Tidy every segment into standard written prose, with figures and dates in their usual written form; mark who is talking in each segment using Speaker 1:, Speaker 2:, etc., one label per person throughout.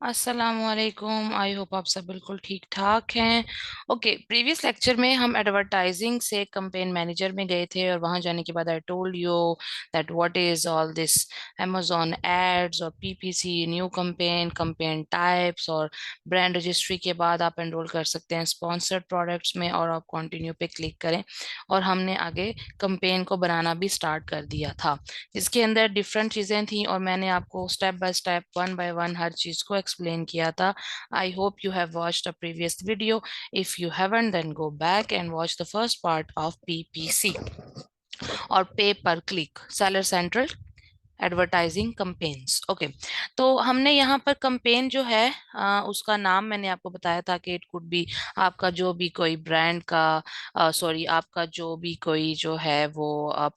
Speaker 1: अस्सलामुअलैकुम। I hope आप सब बिल्कुल ठीक ठाक हैं। ओके, प्रीवियस लेक्चर में हम एडवर्टाइजिंग से कैंपेन मैनेजर में गए थे और वहां जाने के बाद I told you that what is all this Amazon ads और PPC, new campaign, campaign types और ब्रांड रजिस्ट्री के बाद आप एनरोल कर सकते हैं स्पॉन्सर्ड प्रोडक्ट्स में और आप कंटिन्यू पे क्लिक करें। और हमने आगे कैंपेन को बनाना भी स्टार्ट कर दिया था। इसके अंदर डिफरेंट चीजें थी और मैंने आपको step by step one by one हर चीज को एक्सप्लेन किया था। I hope you have watched the previous video. If you haven't then go back and watch the first part of PPC और pay per click seller central advertising campaigns. Okay, तो हमने यहाँ पर कंपेन जो है उसका नाम मैंने आपको बताया था कि इट कुड बी आपका जो भी कोई ब्रांड का सॉरी आपका जो भी कोई जो है वो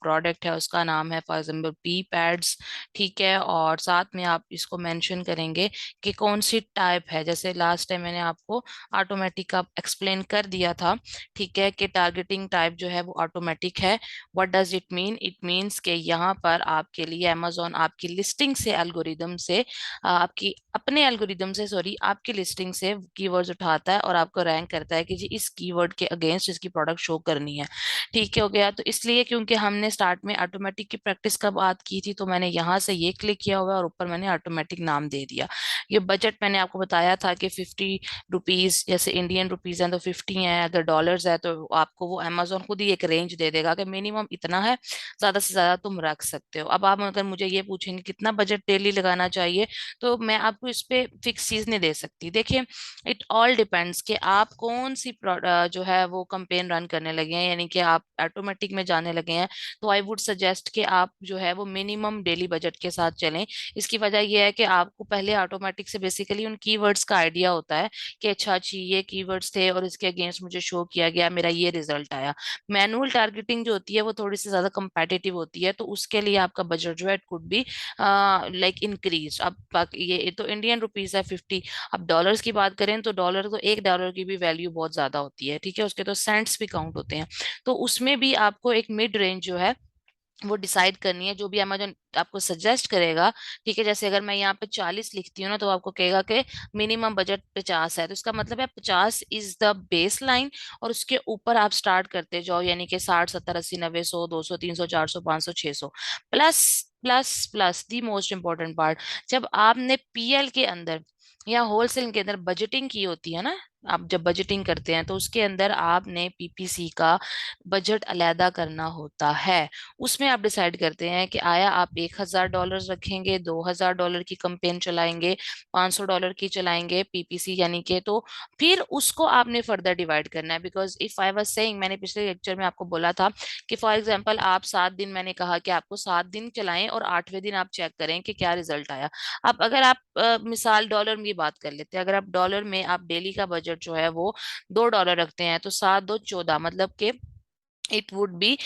Speaker 1: प्रोडक्ट है उसका नाम है, फॉर एग्जांपल पी पैड्स। ठीक है, और साथ में आप इसको मेंशन करेंगे कि कौन सी टाइप है। जैसे लास्ट टाइम मैंने आपको ऑटोमेटिक का एक्सप्लेन कर दिया था। ठीक है, कि टारगेटिंग टाइप जो है वो ऑटोमेटिक है। What does it mean? It means के यहाँ पर आपके लिए अमेजोन आपकी लिस्टिंग से एल्गोरिदम से आपकी अपने एल्गोरिदम से सॉरी आपकी लिस्टिंग से कीवर्ड्स उठाता है और आपको रैंक करता है कि जी इस कीवर्ड के अगेंस्ट इसकी प्रोडक्ट शो करनी है। ठीक है, हो गया। तो इसलिए क्योंकि हमने स्टार्ट में ऑटोमेटिक की प्रैक्टिस का बात की थी तो मैंने यहाँ से ये क्लिक किया हुआ और ऊपर मैंने ऑटोमेटिक नाम दे दिया। ये बजट मैंने आपको बताया था कि 50 रुपीज, जैसे इंडियन रुपीज हैं तो 50 है, अगर डॉलर्स है तो आपको वो अमेजोन खुद ही एक रेंज दे देगा कि मिनिमम इतना है, ज्यादा से ज्यादा तुम रख सकते हो। अब आप अगर मुझे ये पूछेंगे कितना बजट डेली लगाना चाहिए, तो मैं आपको इस पे फिक्स चीज नहीं दे सकती। देखिए, इट ऑल डिपेंड्स कि आप कौन सी जो है वो कंपेन रन करने लगे हैं, यानी कि आप ऑटोमेटिक में जाने लगे हैं। तो आई वुड सजेस्ट कि आप जो है वो मिनिमम डेली बजट के साथ चलें। इसकी वजह यह है कि आपको पहले ऑटोमेटिक से बेसिकली उन कीवर्ड्स का आइडिया होता है कि अच्छा अच्छी ये कीवर्ड्स थे और इसके अगेंस्ट मुझे शो किया गया, मेरा ये रिजल्ट आया। मैनुअल टारगेटिंग जो होती है वो थोड़ी सी ज्यादा कंपेटिटिव होती है, तो उसके लिए आपका बजट जो है it could be like increase. अब ये तो इंडियन रुपीज है 50। अब डॉलर्स की बात करें तो डॉलर, तो एक डॉलर की भी वैल्यू बहुत ज्यादा होती है। ठीक है, उसके तो सेंट्स भी काउंट होते हैं। तो उसमें भी आपको एक मिड रेंज जो है वो डिसाइड करनी है, जो भी अमेजोन आपको सजेस्ट करेगा। ठीक है, जैसे अगर मैं यहाँ पे 40 लिखती हूँ ना तो आपको कहेगा कि मिनिमम बजट 50 है, तो इसका मतलब है 50 इज द बेस लाइन और उसके ऊपर आप स्टार्ट करते जाओ, यानी कि 60 70 80 90 100 200 300 400 500 600 plus plus plus the most important part, जब आपने पीएल के अंदर या होलसेल के अंदर बजटिंग की होती है ना, आप जब बजटिंग करते हैं तो उसके अंदर आपने पीपीसी का बजट अलहदा करना होता है। उसमें आप डिसाइड करते हैं कि आया आप $1000 रखेंगे, $2000 की कंपेन चलाएंगे, $500 की चलाएंगे पीपीसी, यानी कि तो फिर उसको आपने फर्दर डिवाइड करना है। Because if I was saying, मैंने पिछले लेक्चर में आपको बोला था कि फॉर एग्जांपल आप 7 दिन, मैंने कहा कि आपको 7 दिन चलाएं और 8वें दिन आप चेक करें कि क्या रिजल्ट आया। अब अगर आप मिसाल डॉलर में बात कर लेते हैं, अगर आप डॉलर में आप डेली का बजट जो है वो $2 रखते हैं, तो 7 2 14, मतलब कि it would be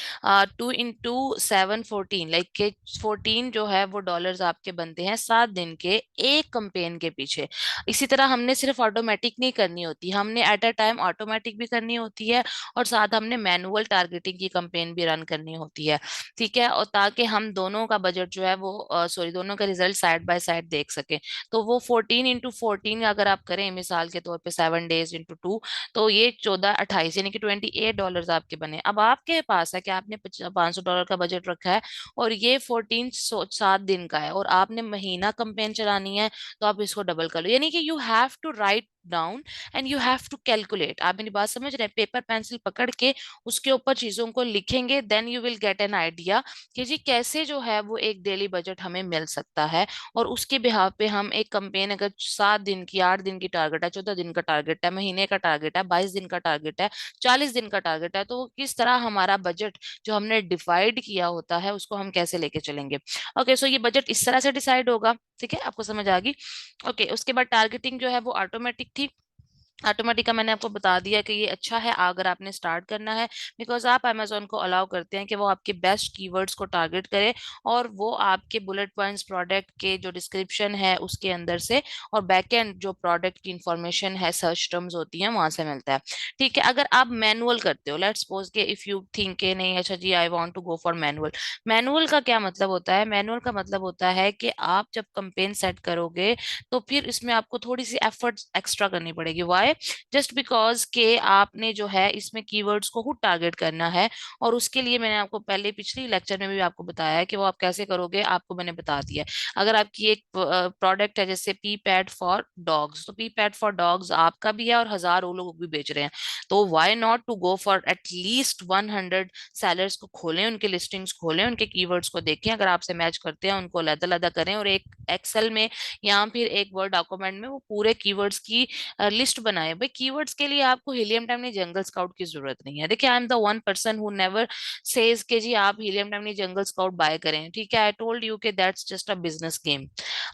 Speaker 1: 2 into 7 14, like के 14 जो है वो डॉलर्स आपके बनते हैं 7 दिन के एक कंपेन के पीछे। इसी तरह हमने सिर्फ ऑटोमेटिक नहीं करनी होती, हमने एट अ टाइम ऑटोमेटिक भी करनी होती है और साथ हमने मैनुअल टारगेटिंग की कंपेन भी रन करनी होती है। ठीक है, और ताकि हम दोनों का बजट जो है वो सॉरी दोनों का रिजल्ट साइड बाय साइड देख सके। तो वो 14 into 14 अगर आप करें मिसाल के तौर पे 7 days into 2, तो ये 14 28 यानी कि $28 आपके बने। अब आपके पास है कि आपने $500 का बजट रखा है और ये 7 दिन का है और आपने महीना कंपेन चलानी है, तो आप इसको डबल कर लो। यानी कि you have to write down and you have to calculate. आप मेरी बात समझ रहे हैं? पेपर पेंसिल पकड़ के उसके ऊपर चीजों को लिखेंगे, then you will get an idea कि जी कैसे जो है वो एक डेली बजट हमें मिल सकता है। और उसके बिहाव पे हम एक कंपेन, अगर 7 दिन की, 8 दिन की टारगेट है, 14 दिन का टारगेट है, महीने का टारगेट है, 22 दिन का टारगेट है, 40 दिन का टारगेट है, तो किस तरह हमारा बजट जो हमने डिवाइड किया होता है उसको हम कैसे लेके चलेंगे। ओके, सो ये बजट इस तरह से डिसाइड होगा। ठीक है, आपको समझ आ गई? ओके, उसके बाद टारगेटिंग जो है वो ऑटोमेटिक थी। ऑटोमेटिका मैंने आपको बता दिया कि ये अच्छा है अगर आपने स्टार्ट करना है, बिकॉज आप अमेजोन को अलाउ करते हैं कि वो आपके बेस्ट कीवर्ड्स को टारगेट करे, और वो आपके बुलेट पॉइंट्स प्रोडक्ट के जो डिस्क्रिप्शन है उसके अंदर से, और बैक एंड जो प्रोडक्ट की इंफॉर्मेशन है, सर्च टर्म्स होती हैं, वहां से मिलता है। ठीक है, अगर आप मैनुअल करते हो, लेट्स सपोज के इफ यू थिंक के नहीं अच्छा जी I want to go for manual. Manual का क्या मतलब होता है? मैनुअल का मतलब होता है कि आप जब कंपेन सेट करोगे तो फिर इसमें आपको थोड़ी सी एफर्ट एक्स्ट्रा करनी पड़ेगी। वाई? जस्ट बिकॉज के आपने जो है इसमें कीवर्ड्स को खुद टारगेट करना है, और उसके लिए मैंने आपको पहले पिछली लेक्चर में भी आपको बताया है कि वो आप कैसे करोगे, आपको मैंने बता दिया है। अगर आपकी एक प्रोडक्ट है जैसे पी पैड फॉर डॉग्स, तो पी पैड फॉर डॉग्स आपका भी है और हजारों लोग भी बेच रहे हैं, तो why not to go for at least 100 sellers को खोलें, उनके लिस्टिंग्स खोलें, उनके कीवर्ड्स को देखें, अगर आपसे मैच करते हैं उनको अलग अलग करें, और एक एक्सेल में या फिर एक वर्ड डॉक्यूमेंट में वो पूरे कीवर्ड्स की लिस्ट बनाए। भाई कीवर्ड्स के लिए आपको हीलियम टाइमनी जंगल स्काउट की जरूरत नहीं है। देखिए, I am the one person who never says के जी आप हीलियम टाइमनी जंगल स्काउट बाय करें। ठीक है, आई टोल्ड यू के that's just a business game.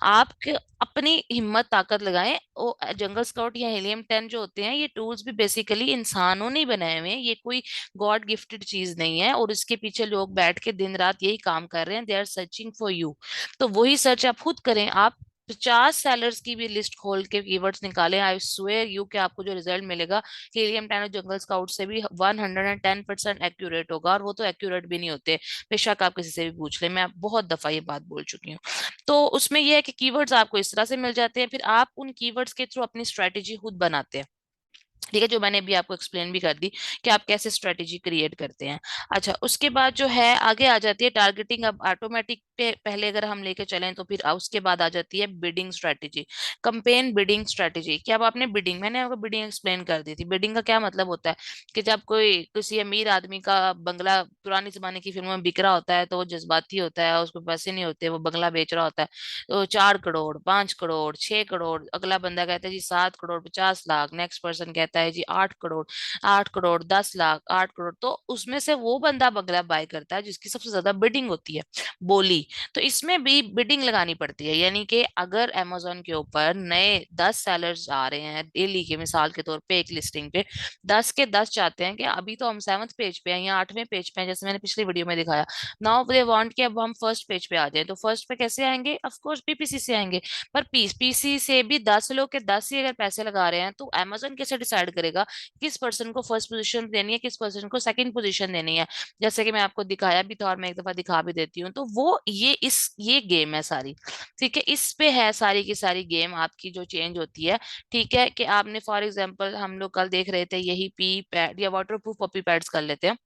Speaker 1: आप अपनी हिम्मत ताकत लगाएं। वो जंगल स्काउट या हीलियम 10 जो होते हैं, ये टूल्स भी बेसिकली इंसानों ने ही बनाए हुए हैं, ये कोई गॉड गिफ्टेड चीज नहीं है, और इसके पीछे लोग बैठ के दिन रात यही काम कर रहे हैं, they are searching for you. तो वही सर्च आप खुद करें। आप 50 सेलर्स की भी लिस्ट खोल के कीवर्ड्स निकालें, आई स्वेयर यू कि आपको जो रिजल्ट मिलेगा हीलियम टैनो जंगल स्काउट से भी 110% एक्यूरेट होगा, और वो तो एक्यूरेट भी नहीं होते, बेशक आप किसी से भी पूछ लें, मैं बहुत दफा ये बात बोल चुकी हूँ। तो उसमें यह है कि कीवर्ड्स आपको इस तरह से मिल जाते हैं, फिर आप उन कीवर्ड्स के थ्रू अपनी स्ट्रेटेजी खुद बनाते हैं। ठीक है, जो मैंने अभी आपको एक्सप्लेन भी कर दी कि आप कैसे स्ट्रेटेजी क्रिएट करते हैं। अच्छा, उसके बाद जो है आगे आ जाती है टारगेटिंग। अब ऑटोमेटिक पे पहले अगर हम लेके चलें तो फिर उसके बाद आ जाती है bidding strategy, campaign bidding strategy. क्या अब आपने बिडिंग, मैंने आपको बिडिंग एक्सप्लेन कर दी थी। बिडिंग का क्या मतलब होता है कि जब कोई किसी अमीर आदमी का बंगला पुरानी जमाने की फिल्मों में बिक रहा होता है, तो वो जज्बाती होता है, उसको पैसे नहीं होते, वो बंगला बेच रहा होता है, तो 4 करोड़, 5 करोड़, 6 करोड़, अगला बंदा कहता है जी 7 करोड़ 50 लाख, नेक्स्ट पर्सन कहता है जी 8 करोड़, 8 करोड़ 10 लाख, 8 करोड़। तो उसमें से वो बंदा बंगला बाय करता है जिसकी सबसे ज्यादा बिडिंग होती है, बोली। तो इसमें भी बिडिंग लगानी पड़ती है, यानी कि अगर अमेजोन के ऊपर नए 10 सेलर्स आ रहे हैं डेली के, मिसाल के तौर पे एक लिस्टिंग पे 10 के 10 चाहते हैं कि अभी तो हम 7th पेज पे हैं या 8वें पेज पे हैं, जैसे मैंने पिछली वीडियो में दिखाया, नाउ दे वांट कि अब हम फर्स्ट पेज पे आ जाए, तो फर्स्ट पे कैसे आएंगे? ऑफ कोर्स पीपीसी से आएंगे। पर पीपीसी से भी 10 लोग के 10 ही अगर पैसे लगा रहे हैं, तो अमेजोन कैसे डिसाइड करेगा किस पर्सन को फर्स्ट पोजीशन देनी है, किस पर्सन को सेकंड पोजीशन देनी है? जैसे कि मैं आपको दिखाया भी था और मैं एक दफा दिखा भी देती हूँ, तो वो ये गेम है सारी। ठीक है, इस पे है सारी की सारी गेम आपकी जो चेंज होती है। ठीक है, कि आपने फॉर एग्जाम्पल हम लोग कल देख रहे थे यही पी पैड या वाटर प्रूफ पपी पैड्स कर लेते हैं,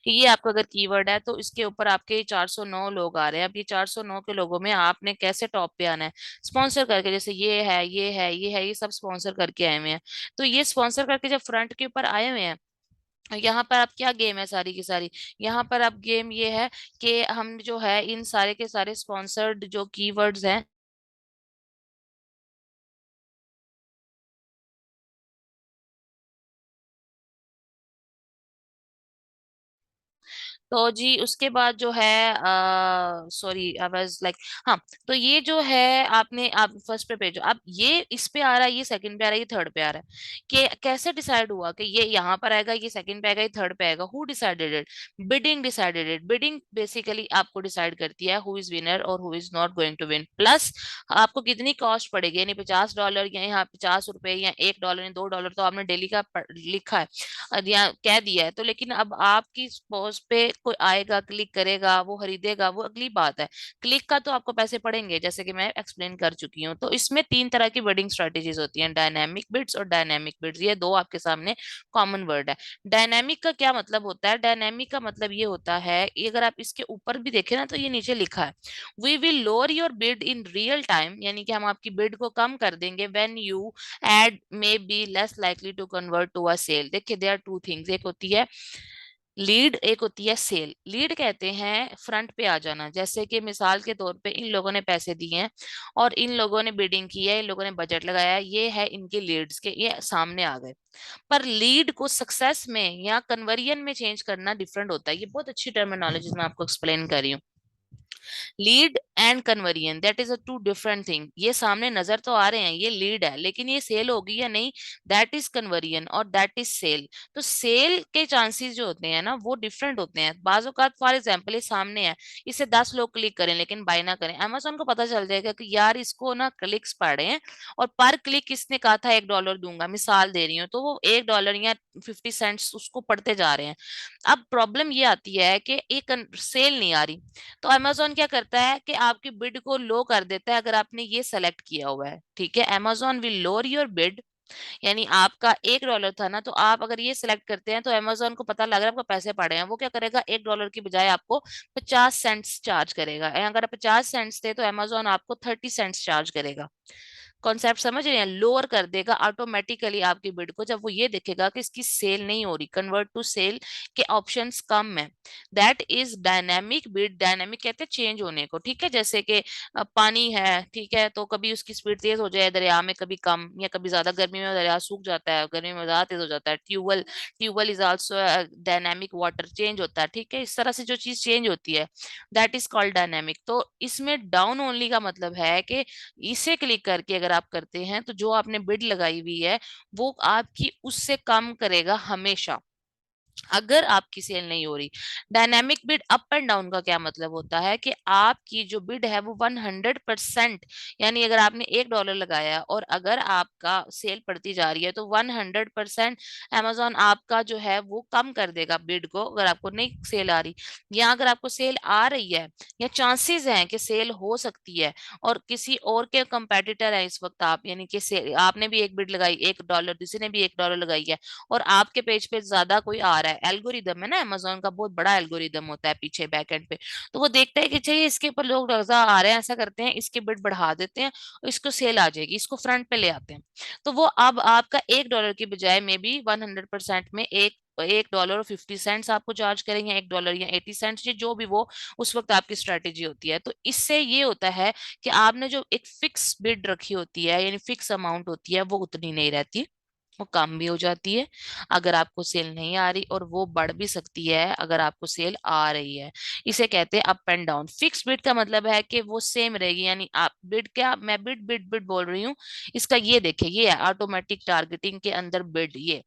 Speaker 1: कि ये आपका अगर कीवर्ड है तो इसके ऊपर आपके 409 लोग आ रहे हैं। अब ये 409 के लोगों में आपने कैसे टॉप पे आना है? स्पॉन्सर करके, जैसे ये है, ये है, ये है, ये सब स्पॉन्सर करके आए हुए हैं। तो ये स्पॉन्सर करके जब फ्रंट के ऊपर आए हुए हैं, यहाँ पर अब क्या गेम है सारी की सारी? यहाँ पर अब गेम ये है कि हम जो है इन सारे के सारे स्पॉन्सर्ड जो कीवर्ड्स हैं, तो जी उसके बाद जो है सॉरी आई वाज लाइक, हाँ, तो ये जो है आपने आप फर्स्ट पे भेजो, अब ये इस पे आ रहा है, ये सेकंड पे आ रहा है, ये थर्ड पे आ रहा है, कि कैसे डिसाइड हुआ कि ये यहाँ पर आएगा, ये सेकंड पे आएगा, ये थर्ड पे आएगा? Who decided it? Bidding decided it. Bidding basically आपको डिसाइड करती है हु इज विनर और who is not going to win, plus आपको कितनी कॉस्ट पड़ेगी, यानी $50 या यहाँ ₹50 या $1 या $2 तो आपने डेली का लिखा है या कह दिया है, तो लेकिन अब आपकी पोस्ट पे कोई आएगा, क्लिक करेगा, वो खरीदेगा, वो अगली बात है। क्लिक का तो आपको पैसे पड़ेंगे, जैसे कि मैं एक्सप्लेन कर चुकी हूँ। तो इसमें 3 तरह की बिडिंग स्ट्रेटेजीज होती हैं, डायनामिक बिड्स और डायनामिक बिड्स, ये दो आपके सामने कॉमन वर्ड है। डायनामिक का क्या मतलब होता है? डायनामिक का मतलब ये होता है, ये अगर आप इसके ऊपर भी देखें ना, तो ये नीचे लिखा है we will lower your bid in real time, यानी कि हम आपकी बिड को कम कर देंगे when you ad may be less likely to convert to a sale. देखिए, देयर आर टू थिंग्स, एक होती है लीड, एक होती है सेल। लीड कहते हैं फ्रंट पे आ जाना, जैसे कि मिसाल के तौर पे इन लोगों ने पैसे दिए हैं और इन लोगों ने बिडिंग की है, इन लोगों ने बजट लगाया है, ये है इनके लीड्स के, ये सामने आ गए। पर लीड को सक्सेस में या कन्वर्जन में चेंज करना डिफरेंट होता है, ये बहुत अच्छी टर्मिनोलॉजी मैं आपको एक्सप्लेन कर रही हूँ। Lead and conversion that is a two different thing. ये सामने नजर तो आ रहे हैं ये लीड है, लेकिन ये सेल होगी या नहीं, दैट इज कन्वर्जन और दैट इज सेल। तो सेल के चांसेस जो होते हैं ना वो डिफरेंट होते हैं। बाज़ औक़ात फॉर एग्जांपल ये सामने है, इसे 10 लोग क्लिक करें लेकिन बाय ना करें, अमेजोन को पता चल जाएगा कि यार इसको ना क्लिक्स पड़े हैं और पर क्लिक इसने कहा था $1 दूंगा, मिसाल दे रही हूँ, तो वो $1 या 50 सेंट्स उसको पढ़ते जा रहे हैं। अब प्रॉब्लम ये आती है कि एक सेल नहीं आ रही, तो अमेजोन क्या करता है कि आपकी बिड को लो कर देता है अगर आपने ये सेलेक्ट किया हुआ है। ठीक है, Amazon will lower your bid, यानी आपका $1 था ना, तो आप अगर ये सिलेक्ट करते हैं तो अमेजोन को पता लग रहा है आपको पैसे पड़े हैं, वो क्या करेगा $1 की बजाय आपको 50 सेंट्स चार्ज करेगा। अगर 50 सेंट्स थे तो अमेजोन आपको 30 सेंट्स चार्ज करेगा। कॉन्सेप्ट समझ रहे हैं, लोअर कर देगा ऑटोमेटिकली आपकी बिड को जब वो ये देखेगा कि इसकी सेल नहीं हो रही, कन्वर्ट टू सेल के ऑप्शंस कम है। That is dynamic bid. Dynamic कहते हैं चेंज होने को। ठीक है, जैसे कि पानी है, ठीक है, तो कभी उसकी स्पीड तेज हो जाए दरिया में, कभी कम, या कभी ज्यादा गर्मी में दरिया सूख जाता है, गर्मी में ज्यादा तेज हो जाता है। Tubewell, tubewell is also dynamic, water change होता है। ठीक है, इस तरह से जो चीज चेंज होती है दैट इज कॉल्ड डायनेमिक। तो इसमें डाउन ओनली का मतलब है कि इसे क्लिक करके अगर आप करते हैं तो जो आपने बिड लगाई हुई है वो आपकी उससे कम करेगा हमेशा, अगर आपकी सेल नहीं हो रही। Dynamic bid up and down का क्या मतलब होता है कि आपकी जो बिड है वो 100%, यानी अगर आपने $1 लगाया और अगर आपका सेल पड़ती जा रही है तो 100% अमेजोन आपका जो है वो कम कर देगा बिड को, अगर आपको नहीं सेल आ रही। या अगर आपको सेल आ रही है या चांसेस हैं कि सेल हो सकती है और किसी और के कंपेटिटर है इस वक्त, आप यानी कि आपने भी एक बिड लगाई $1, किसी ने भी $1 लगाई है और आपके पेज पे ज्यादा कोई आ रहा है, एल्गोरिदम है ना, अमेजोन का बहुत बड़ा एल्गोरिदम होता है पीछे बैकएंड पे, तो वो देखता है कि चाहिए इसके ऊपर लोग ज्यादा आ रहे हैं, ऐसा करते हैं इसके बिड बढ़ा देते हैं और इसको सेल आ जाएगी, इसको फ्रंट पे ले आते हैं। तो वो अब आपका $1 की बजाय में भी 100% में $1.50 आपको चार्ज करेंगे, $1 या 80 सेंट्स, जो भी वो उस वक्त आपकी स्ट्रेटेजी होती है। तो इससे ये होता है कि आपने जो एक फिक्स बिड रखी होती है यानी फिक्स अमाउंट होती है वो उतनी नहीं रहती, वो कम भी हो जाती है अगर आपको सेल नहीं आ रही, और वो बढ़ भी सकती है अगर आपको सेल आ रही है। इसे कहते हैं up and down. Fix bid का मतलब है कि वो सेम रहेगी, यानी आप बिड, क्या मैं बिड बिड बिड बोल रही हूँ, इसका ये देखिए, ये है ऑटोमेटिक टारगेटिंग के अंदर बिड। ये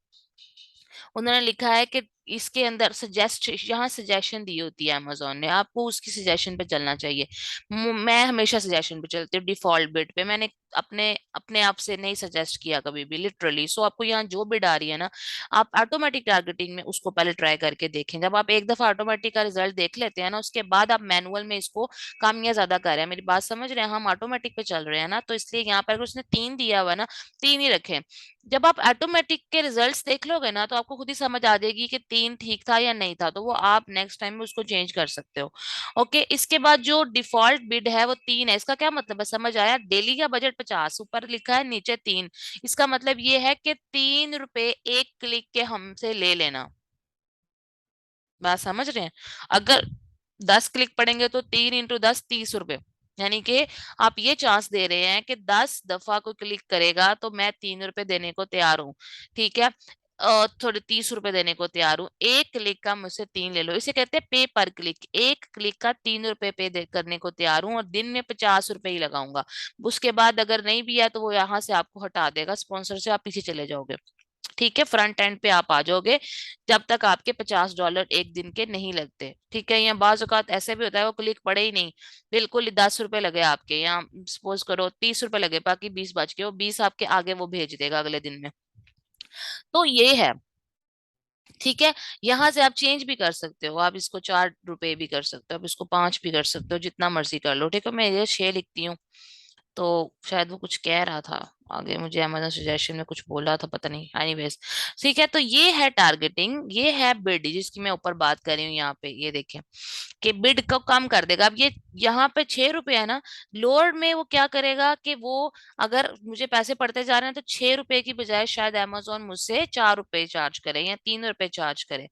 Speaker 1: उन्होंने लिखा है कि इसके अंदर सजेस्ट, यहाँ सजेशन दी होती है अमेजोन ने, आपको उसकी सजेशन पे चलना चाहिए। मैं हमेशा सजेशन पे चलती हूँ, डिफॉल्ट बिड पे। मैंने अपने अपने आप से नहीं सजेस्ट किया कभी भी, लिटरली। सो आपको यहाँ जो बिड आ रही है ना, आप ऑटोमेटिक टारगेटिंग में उसको पहले ट्राई करके देखें। जब आप एक दफा ऑटोमेटिक का रिजल्ट देख लेते हैं ना, उसके बाद आप मैनुअल में इसको कामयाब ज्यादा कर रहे हैं। मेरी बात समझ रहे हैं, हम ऑटोमेटिक पे चल रहे हैं ना, तो इसलिए यहाँ पर अगर उसने 3 दिया हुआ ना, 3 ही रखें। जब आप ऑटोमेटिक के रिजल्ट्स देख लोगे ना तो आपको खुद ही समझ आ जाएगी कि 3 ठीक था या नहीं था, तो वो आप नेक्स्ट टाइम में उसको चेंज कर सकते हो। ओके, इसके बाद जो डिफॉल्ट बिड है वो 3 है। इसका क्या मतलब है, समझ आया? डेली का बजट 50, ऊपर लिखा है नीचे 3। इसका मतलब ये है कि ₹3 एक क्लिक के हमसे ले लेना। बात समझ रहे हैं? अगर 10 क्लिक पड़ेंगे तो 3 × 10 ₹30, यानी कि आप ये चांस दे रहे हैं कि 10 दफा कोई क्लिक करेगा तो मैं ₹3 देने को तैयार हूँ। ठीक है, थोड़े ₹30 देने को तैयार हूँ, एक क्लिक का मुझसे 3 ले लो। इसे कहते हैं पे पर क्लिक। एक क्लिक का ₹3 करने को तैयार हूँ और दिन में ₹50 ही लगाऊंगा। उसके बाद अगर नहीं भी है तो वो यहाँ से आपको हटा देगा स्पॉन्सर से, आप पीछे चले जाओगे। ठीक है, फ्रंट एंड पे आप आ जाओगे जब तक आपके $50 एक दिन के नहीं लगते। ठीक है, या बाज औकात ऐसे भी होता है वो क्लिक पड़े ही नहीं, बिल्कुल ही ₹10 लगे आपके, या सपोज करो ₹30 लगे, बाकी 20 बच गए, वो 20 आपके आगे वो भेज देगा अगले दिन में। तो ये है। ठीक है, यहाँ से आप चेंज भी कर सकते हो, आप इसको ₹4 भी कर सकते हो, आप इसको 5 भी कर सकते हो, जितना मर्जी कर लो। ठीक है, मैं ये 6 लिखती हूँ। तो शायद वो कुछ कह रहा था आगे, मुझे अमेजन सजेशन में कुछ बोला था, पता नहीं, एनीवेज। ठीक है, तो ये है टारगेटिंग, ये है बिड जिसकी मैं ऊपर बात कर रही हूँ। यहाँ पे ये देखें कि बिड को कम कर देगा। अब ये यहाँ पे ₹6 है ना, लोअर में वो क्या करेगा कि वो, अगर मुझे पैसे पड़ते जा रहे हैं तो ₹6 की बजाय शायद अमेजोन मुझसे ₹4 चार्ज करे या ₹3 चार्ज करे।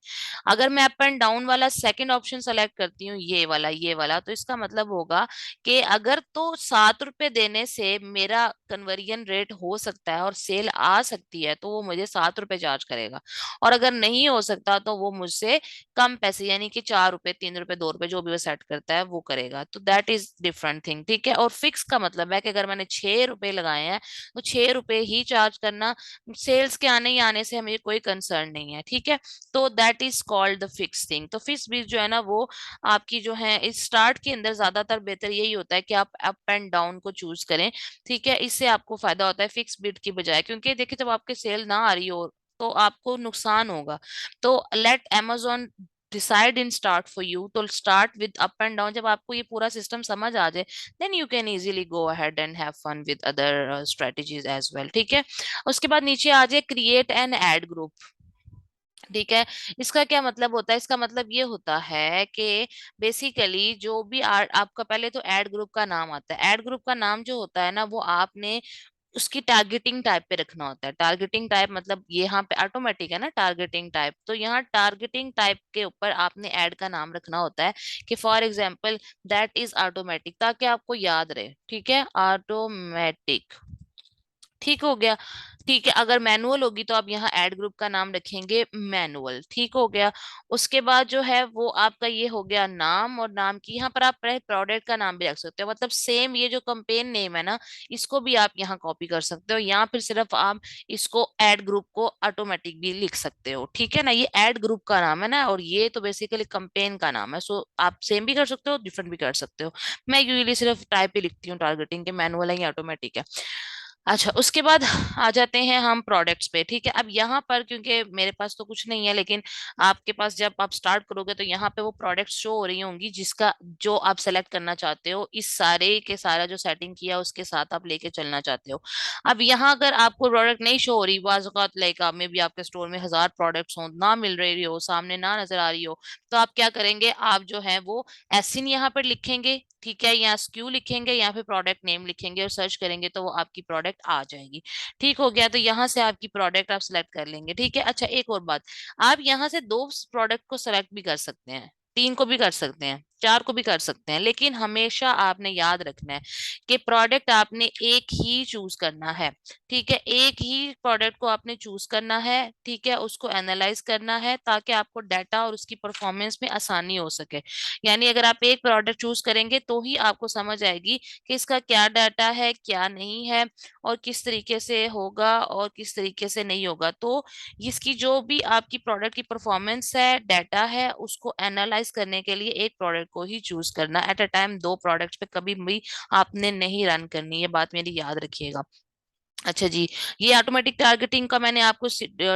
Speaker 1: अगर मैं अप एंड डाउन वाला सेकंड ऑप्शन सेलेक्ट करती हूँ, ये वाला, तो इसका मतलब होगा कि अगर तो ₹7 देने से मेरा कन्वर्जन रेट रेट हो सकता है और सेल आ सकती है तो वो मुझे 7 रुपए चार्ज करेगा, और अगर नहीं हो सकता तो वो मुझसे कम पैसे यानी कि 4 रुपए, 3 रुपए, 2 रुपए जो भी वो सेट करता है वो करेगा। तो दैट इज डिफरेंट थिंग, ठीक है। और फिक्स का मतलब है कि अगर मैंने 6 रुपए लगाए हैं तो 6 रुपए ही चार्ज करना, सेल्स के आने या आने से हमें कोई कंसर्न नहीं है, ठीक है। तो that is called the fix thing. तो फिक्स भी जो है ना वो आपकी जो है इस स्टार्ट के अंदर ज्यादातर बेहतर यही होता है कि आप अप एंड डाउन को चूज करें, ठीक है। इससे आपको फायदा होता है फिक्स बिड की बजाय, क्योंकि देखिए जब आपके सेल ना आ रही हो तो आपको नुकसान होगा। तो let amazon decide in start for you, तो start with up and down. जब आपको ये पूरा सिस्टम समझ आ जाए then you can easily go ahead and have fun with other strategies as well, ठीक है। उसके बाद नीचे आ जाए क्रिएट एन एड ग्रुप, ठीक है। इसका क्या मतलब होता है? इसका मतलब ये होता है कि बेसिकली जो भी आपका पहले तो ऐड ग्रुप का नाम आता है। ऐड ग्रुप का नाम जो होता है ना वो आपने उसकी टारगेटिंग टाइप पे रखना होता है। टारगेटिंग टाइप मतलब ये यहाँ पे ऑटोमेटिक है ना टारगेटिंग टाइप, तो यहाँ टारगेटिंग टाइप के ऊपर आपने ऐड का नाम रखना होता है कि for example that is automatic, ताकि आपको याद रहे, ठीक है। ऑटोमेटिक, ठीक हो गया। ठीक है, अगर मैनुअल होगी तो आप यहाँ ऐड ग्रुप का नाम रखेंगे मैनुअल, ठीक हो गया। उसके बाद जो है वो आपका ये हो गया नाम, और नाम की यहाँ पर आप प्रोडक्ट का नाम भी रख सकते हो, मतलब सेम ये जो कंपेन नेम है ना इसको भी आप यहाँ कॉपी कर सकते हो, या फिर सिर्फ आप इसको ऐड ग्रुप को ऑटोमेटिक भी लिख सकते हो, ठीक है ना। ये ऐड ग्रुप का नाम है ना, और ये तो बेसिकली कंपेन का नाम है। सो आप सेम भी कर सकते हो, डिफरेंट भी कर सकते हो। मैं यूजली सिर्फ टाइप ही लिखती हूँ टारगेटिंग के, मैनुअल है या ऑटोमेटिक है। अच्छा, उसके बाद आ जाते हैं हम प्रोडक्ट्स पे, ठीक है। अब यहाँ पर क्योंकि मेरे पास तो कुछ नहीं है, लेकिन आपके पास जब आप स्टार्ट करोगे तो यहाँ पे वो प्रोडक्ट्स शो हो रही होंगी जिसका जो आप सेलेक्ट करना चाहते हो, इस सारे के सारा जो सेटिंग किया उसके साथ आप लेके चलना चाहते हो। अब यहाँ अगर आपको प्रोडक्ट नहीं शो हो रही, बाज़ औक़ात लाइक मे भी आपके स्टोर में 1000 प्रोडक्ट्स हो, ना मिल रही हो, सामने ना नजर आ रही हो, तो आप क्या करेंगे, आप जो है वो एसिन यहाँ पर लिखेंगे, ठीक है, या SKU लिखेंगे या फिर प्रोडक्ट नेम लिखेंगे और सर्च करेंगे तो वो आपकी प्रोडक्ट आ जाएगी। ठीक हो गया, तो यहाँ से आपकी प्रोडक्ट आप सिलेक्ट कर लेंगे, ठीक है। अच्छा, एक और बात, आप यहाँ से 2 प्रोडक्ट को सिलेक्ट भी कर सकते हैं, 3 को भी कर सकते हैं, 4 को भी कर सकते हैं, लेकिन हमेशा आपने याद रखना है कि प्रोडक्ट आपने एक ही चूज करना है, ठीक है। एक ही प्रोडक्ट को आपने चूज करना है, ठीक है, उसको एनालाइज करना है ताकि आपको डाटा और उसकी परफॉर्मेंस में आसानी हो सके। यानी अगर आप एक प्रोडक्ट चूज करेंगे तो ही आपको समझ आएगी कि इसका क्या डाटा है, क्या नहीं है, और किस तरीके से होगा और किस तरीके से नहीं होगा। तो इसकी जो भी आपकी प्रोडक्ट की परफॉर्मेंस है, डाटा है, उसको एनालाइज करने के लिए एक प्रोडक्ट को ही चूज करना, एट अ टाइम 2 प्रोडक्ट्स पे कभी भी आपने नहीं रन करनी, ये बात मेरी याद रखिएगा। अच्छा जी, ये ऑटोमेटिक टारगेटिंग का मैंने आपको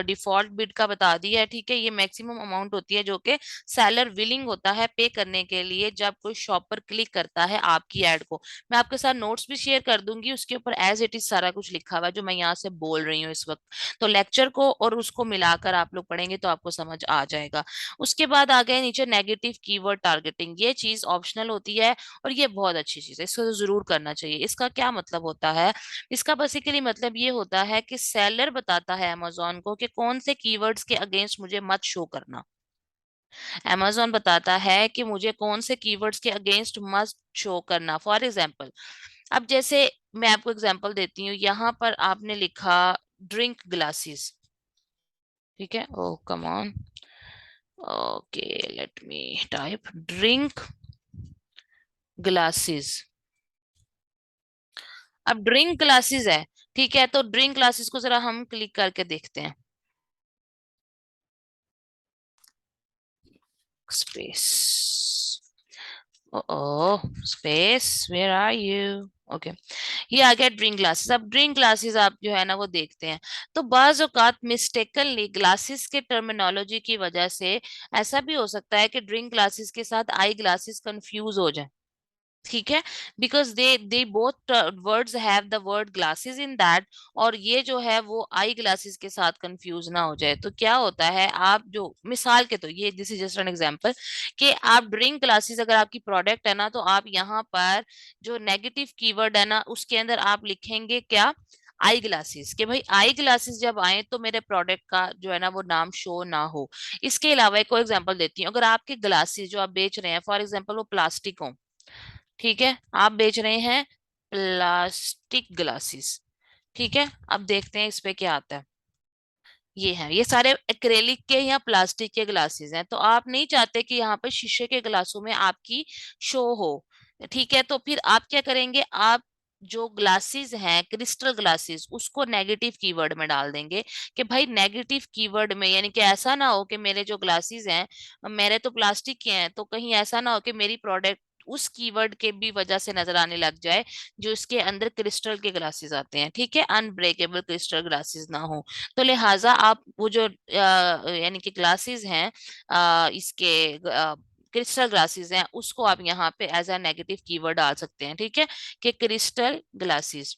Speaker 1: डिफॉल्ट बिड का बता दिया है, ठीक है। ये मैक्सिमम अमाउंट होती है जो कि सेलर विलिंग होता है पे करने के लिए जब कोई शॉपर क्लिक करता है आपकी एड को। मैं आपके साथ नोट्स भी शेयर कर दूंगी, उसके ऊपर एज इट इज सारा कुछ लिखा हुआ है जो मैं यहाँ से बोल रही हूँ इस वक्त। तो लेक्चर को और उसको मिलाकर आप लोग पढ़ेंगे तो आपको समझ आ जाएगा। उसके बाद आ गए नीचे नेगेटिव कीवर्ड टारगेटिंग। ये चीज ऑप्शनल होती है और ये बहुत अच्छी चीज है, इसको तो जरूर करना चाहिए। इसका क्या मतलब होता है? इसका बेसिकली मतलब ये होता है कि सेलर बताता है अमेजोन को कि कौन से कीवर्ड्स के अगेंस्ट मुझे मत शो करना। अमेजोन बताता है कि मुझे कौन से कीवर्ड्स के अगेंस्ट मत शो करना। फॉर एग्जांपल, अब जैसे मैं आपको एग्जांपल देती हूँ, यहाँ पर आपने लिखा ड्रिंक ग्लासेस, ठीक है। Oh come on, okay, let me type drink glasses. अब ड्रिंक ग्लासेस है, ठीक है, तो ड्रिंक ग्लासेस को जरा हम क्लिक करके देखते हैं। Space. Oh, space. Where are you? Okay, ये आ गया ड्रिंक ग्लासेस। अब ड्रिंक ग्लासेस आप जो है ना वो देखते हैं, तो बाज औकात मिस्टेकनली ग्लासेस के टर्मिनोलॉजी की वजह से ऐसा भी हो सकता है कि ड्रिंक ग्लासेस के साथ आई ग्लासेस कंफ्यूज हो जाए, ठीक है। Because they both words have the word glasses in that, और ये जो है वो आई ग्लासेस के साथ कंफ्यूज ना हो जाए। तो क्या होता है, आप जो मिसाल के, तो ये this is just an example कि आप ड्रिंक ग्लासेस अगर आपकी प्रोडक्ट है ना, तो आप यहाँ पर जो नेगेटिव कीवर्ड है ना उसके अंदर आप लिखेंगे क्या, आई ग्लासेस, कि भाई आई ग्लासेस जब आए तो मेरे प्रोडक्ट का जो है ना वो नाम शो ना हो। इसके अलावा एक और एग्जांपल देती हूँ, अगर आपके ग्लासेस जो आप बेच रहे हैं फॉर एग्जांपल वो प्लास्टिक हो, ठीक है, आप बेच रहे हैं प्लास्टिक ग्लासेस, ठीक है, अब देखते हैं इस पे क्या आता है। ये है, ये सारे एक्रेलिक के या प्लास्टिक के ग्लासेस हैं, तो आप नहीं चाहते कि यहाँ पे शीशे के ग्लासों में आपकी शो हो। ठीक है, तो फिर आप क्या करेंगे, आप जो ग्लासेस हैं क्रिस्टल ग्लासेस उसको नेगेटिव कीवर्ड में डाल देंगे कि भाई नेगेटिव कीवर्ड में, यानी कि ऐसा ना हो कि मेरे जो ग्लासेस हैं मेरे तो प्लास्टिक के हैं, तो कहीं ऐसा ना हो कि मेरी प्रोडक्ट उस कीवर्ड के भी वजह से नजर आने लग जाए जो इसके अंदर क्रिस्टल के ग्लासेस आते हैं। ठीक है, अनब्रेकेबल क्रिस्टल ग्लासेस ना हो। तो लिहाजा आप वो जो यानी कि ग्लासेस हैं इसके क्रिस्टल ग्लासेस हैं, उसको आप यहाँ पे एज अ नेगेटिव कीवर्ड डाल सकते हैं। ठीक है, कि क्रिस्टल ग्लासेस।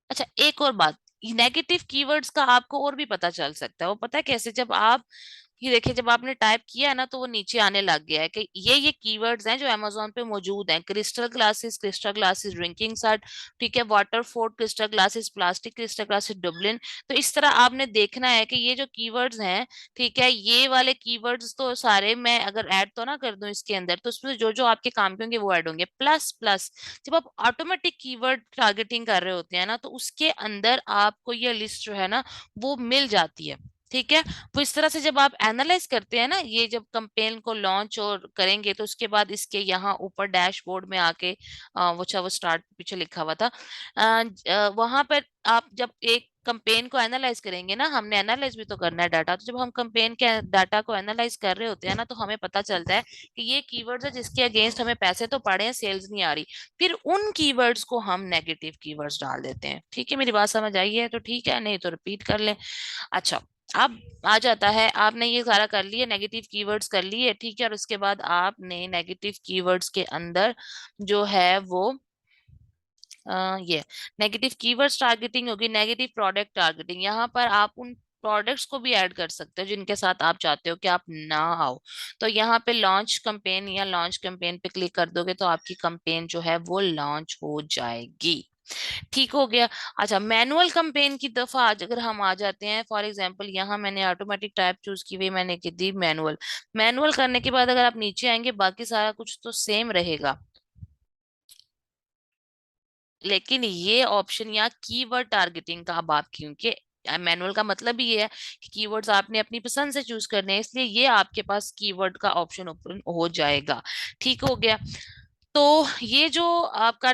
Speaker 1: अच्छा, एक और बात, नेगेटिव कीवर्ड्स का आपको और भी पता चल सकता है। वो पता है कैसे, जब आप ये देखिए, जब आपने टाइप किया है ना तो वो नीचे आने लग गया है कि ये कीवर्ड्स हैं जो अमेजोन पे मौजूद हैं। क्रिस्टल ग्लासेस ड्रिंकिंग सट, ठीक है, water fort crystal glasses, plastic crystal glasses Dublin. तो इस तरह आपने देखना है कि ये जो कीवर्ड्स हैं, ठीक है, ये वाले कीवर्ड्स तो सारे मैं अगर ऐड तो ना कर दूं इसके अंदर, तो उसमें जो जो आपके काम के होंगे वो ऐड होंगे। प्लस प्लस जब आप ऑटोमेटिक कीवर्ड टारगेटिंग कर रहे होते हैं ना, तो उसके अंदर आपको ये लिस्ट जो है ना वो मिल जाती है। ठीक है, तो इस तरह से जब आप एनालाइज करते हैं ना, ये जब कंपेन को लॉन्च और करेंगे तो उसके बाद इसके यहाँ ऊपर डैशबोर्ड में आके वो स्टार्ट पीछे लिखा हुआ था, वहां पर आप जब एक कंपेन को एनालाइज करेंगे ना, हमने एनालाइज भी तो करना है डाटा, तो जब हम कंपेन के डाटा को एनालाइज कर रहे होते हैं ना, तो हमें पता चलता है कि ये कीवर्ड्स है जिसके अगेंस्ट हमें पैसे तो पड़े हैं, सेल्स नहीं आ रही। फिर उन कीवर्ड्स को हम नेगेटिव कीवर्ड्स डाल देते हैं। ठीक है, मेरी बात समझ आई है तो ठीक है, नहीं तो रिपीट कर लें। अच्छा, अब आ जाता है, आपने ये सारा कर लिया, नेगेटिव कीवर्ड्स कर लिए, ठीक है, और उसके बाद आपने नेगेटिव कीवर्ड्स के अंदर जो है वो ये नेगेटिव कीवर्ड्स टारगेटिंग होगी, नेगेटिव प्रोडक्ट टारगेटिंग। यहाँ पर आप उन प्रोडक्ट्स को भी ऐड कर सकते हो जिनके साथ आप चाहते हो कि आप ना आओ। तो यहाँ पे लॉन्च कैंपेन या लॉन्च कैंपेन पे क्लिक कर दोगे तो आपकी कैंपेन जो है वो लॉन्च हो जाएगी। ठीक हो गया। अच्छा, मैनुअल कैंपेन की दफा आज अगर हम आ जाते हैं, फॉर एग्जांपल यहाँ मैंने ऑटोमेटिक टाइप चूज की हुई, मैंने की दी मैनुअल। मैनुअल करने के बाद अगर आप नीचे आएंगे बाकी सारा कुछ तो सेम रहेगा, लेकिन ये ऑप्शन यहाँ कीवर्ड टारगेटिंग का अब आप, क्योंकि मैनुअल का मतलब ही ये है कि कीवर्ड्स आपने अपनी पसंद से चूज करने हैं, इसलिए ये आपके पास कीवर्ड का ऑप्शन ओपन हो जाएगा। ठीक हो गया। तो ये जो आपका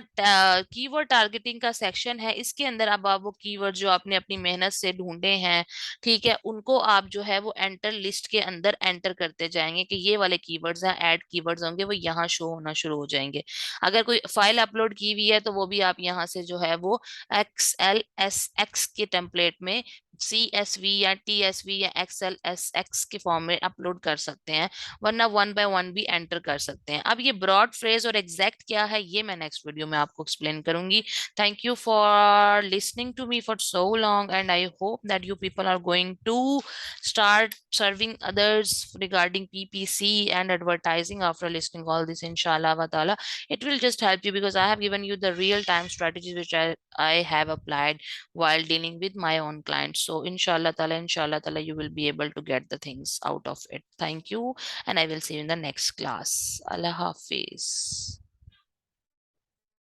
Speaker 1: कीवर्ड टारगेटिंग का सेक्शन है, इसके अंदर अब आप वो कीवर्ड जो आपने अपनी मेहनत से ढूंढे हैं, ठीक है, उनको आप जो है वो एंटर लिस्ट के अंदर एंटर करते जाएंगे कि ये वाले कीवर्ड्स हैं, ऐड कीवर्ड्स होंगे वो यहाँ शो होना शुरू हो जाएंगे। अगर कोई फाइल अपलोड की हुई है तो वो भी आप यहाँ से जो है वो XLSX के टेम्पलेट में CSV या TSV या XLSX के फॉर्म में अपलोड कर सकते हैं, वरना वन बाय वन भी एंटर कर सकते हैं। अब ये ब्रॉड फ्रेज और एग्जैक्ट क्या है ये मैं नेक्स्ट वीडियो में आपको एक्सप्लेन करूंगी। Thank you for listening to me for so long and I hope that you people are going to start serving others regarding PPC and advertising after listening all this, inshallah wa ta'ala. It will just help you because I have given you the real time strategies which I have applied while dealing with my own clients. So inshallah ta'ala, you will be able to get the things out of it. Thank you, and I will see you in the next class. Allah Hafiz.